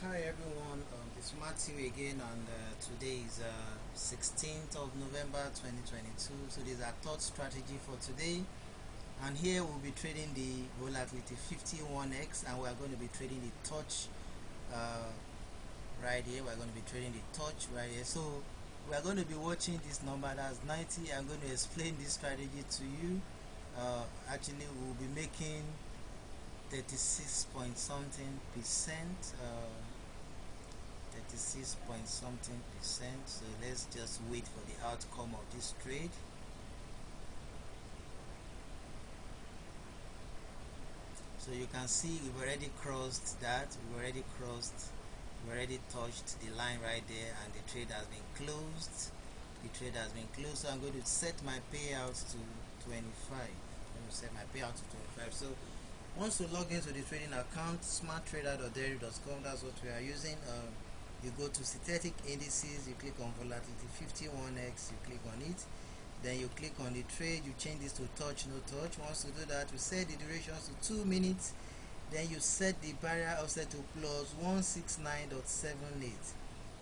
Hi everyone, it's Matthew again, and today is 16th of November 2022. So this is our third strategy for today, and here we'll be trading the Volatility 51x, and we're going to be trading the touch right here. We're going to be trading the touch right here. So we're going to be watching this number, that's 90. I'm going to explain this strategy to you. Actually, we'll be making 36 point something percent, 36 point something percent. So let's just wait for the outcome of this trade. So you can see we've already crossed that, we've already touched the line right there, and the trade has been closed. So I'm going to set my payout to 25. I'm going to set my payout to 25. So once you log into the trading account, smarttrader.deriv.app, that's what we are using. You go to synthetic indices, you click on volatility 51x, you click on it, then you click on the trade, you change this to touch, no touch. Once you do that, you set the durations to 2 minutes, then you set the barrier offset to plus 169.78,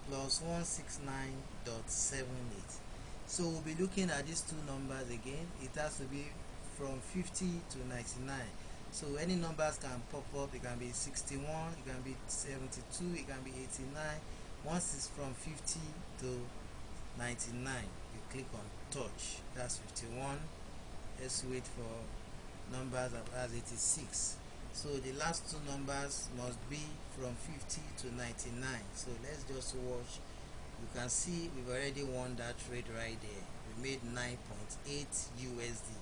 plus 169.78. so we'll be looking at these two numbers again. It has to be from 50 to 99. So any numbers can pop up. It can be 61, it can be 72, it can be 89. Once it's from 50 to 99, you click on touch, that's 51. Let's wait for numbers as 86. So the last two numbers must be from 50 to 99. So let's just watch. You can see we've already won that trade right there. We made 9.8 USD.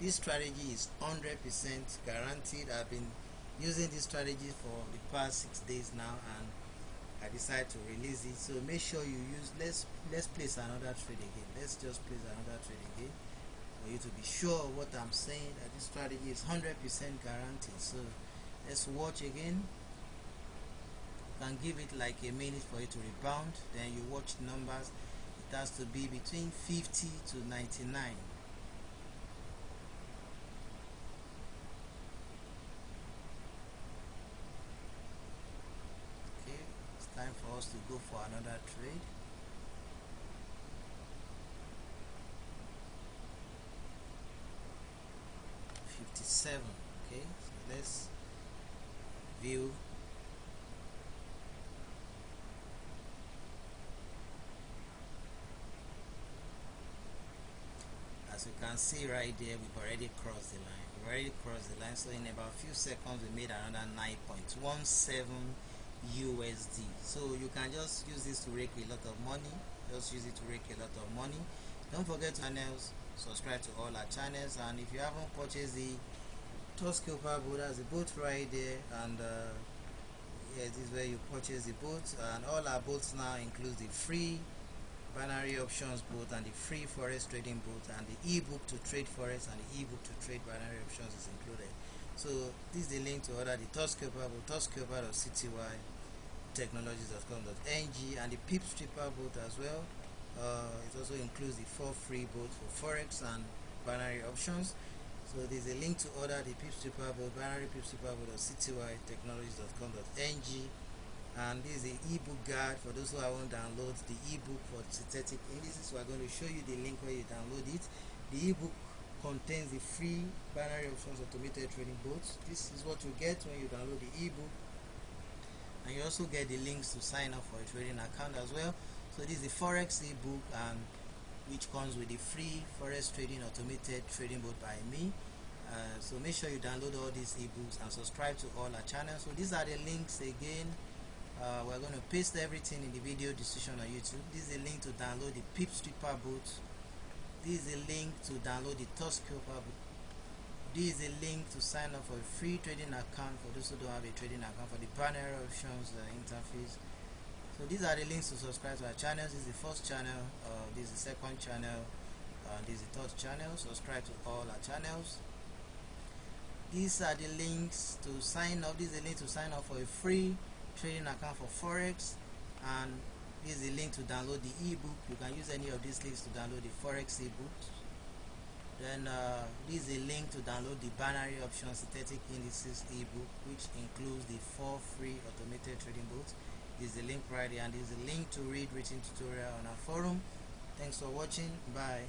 This strategy is 100% guaranteed. I've been using this strategy for the past 6 days now, and I decided to release it. So make sure you use, let's place another trade again. Let's just place another trade again for you to be sure of what I'm saying, that this strategy is 100% guaranteed. So let's watch again. You can give it like a minute for it to rebound, then you watch the numbers. It has to be between 50 to 99. Time for us to go for another trade. $57. Okay, so let's view. As you can see right there, we've already crossed the line. So in about a few seconds we made another 9.17 USD. So you can just use this to rake a lot of money. Don't forget to channels, subscribe to all our channels, and if you haven't purchased the TOUCHSCALPER boat, there's a boat right there, and yeah, this is where you purchase the boat. And all our boats now include the free binary options boat and the free forex trading boat, and the ebook to trade forex and the ebook to trade binary options is included. So this is the link to order the TOUCHSCALPER boat, touchscalper.cty, technologies.com.ng, and the PIPSREAPER boat as well. It also includes the 4 free boats for forex and binary options. So there's a link to order the PIPSREAPER boat, binary PIPSREAPER boat.cty, technologies.com.ng. And this is the ebook guide for those who want to download the ebook for synthetic indices. So we're going to show you the link where you download it. The ebook contains the free binary options automated trading boats. This is what you get when you download the ebook, and you also get the links to sign up for a trading account as well. So this is the forex ebook, and which comes with the free forex trading automated trading boat by me. So make sure you download all these ebooks and subscribe to all our channels. So these are the links again. We're going to paste everything in the video description on YouTube. This is a link to download the PIPSREAPER boat. This is a link to download the TOUCHSCALPER book. This is a link to sign up for a free trading account for those who don't have a trading account for the binary options interface. So these are the links to subscribe to our channels. This is the first channel, this is the second channel, this is the third channel. Subscribe to all our channels. These are the links to sign up. This is a link to sign up for a free trading account for forex, and this is the link to download the ebook. You can use any of these links to download the forex ebook. Then this is a link to download the binary option synthetic indices ebook, which includes the 4 free automated trading bots. This is the link right here, and this is a link to read written tutorial on our forum. Thanks for watching. Bye.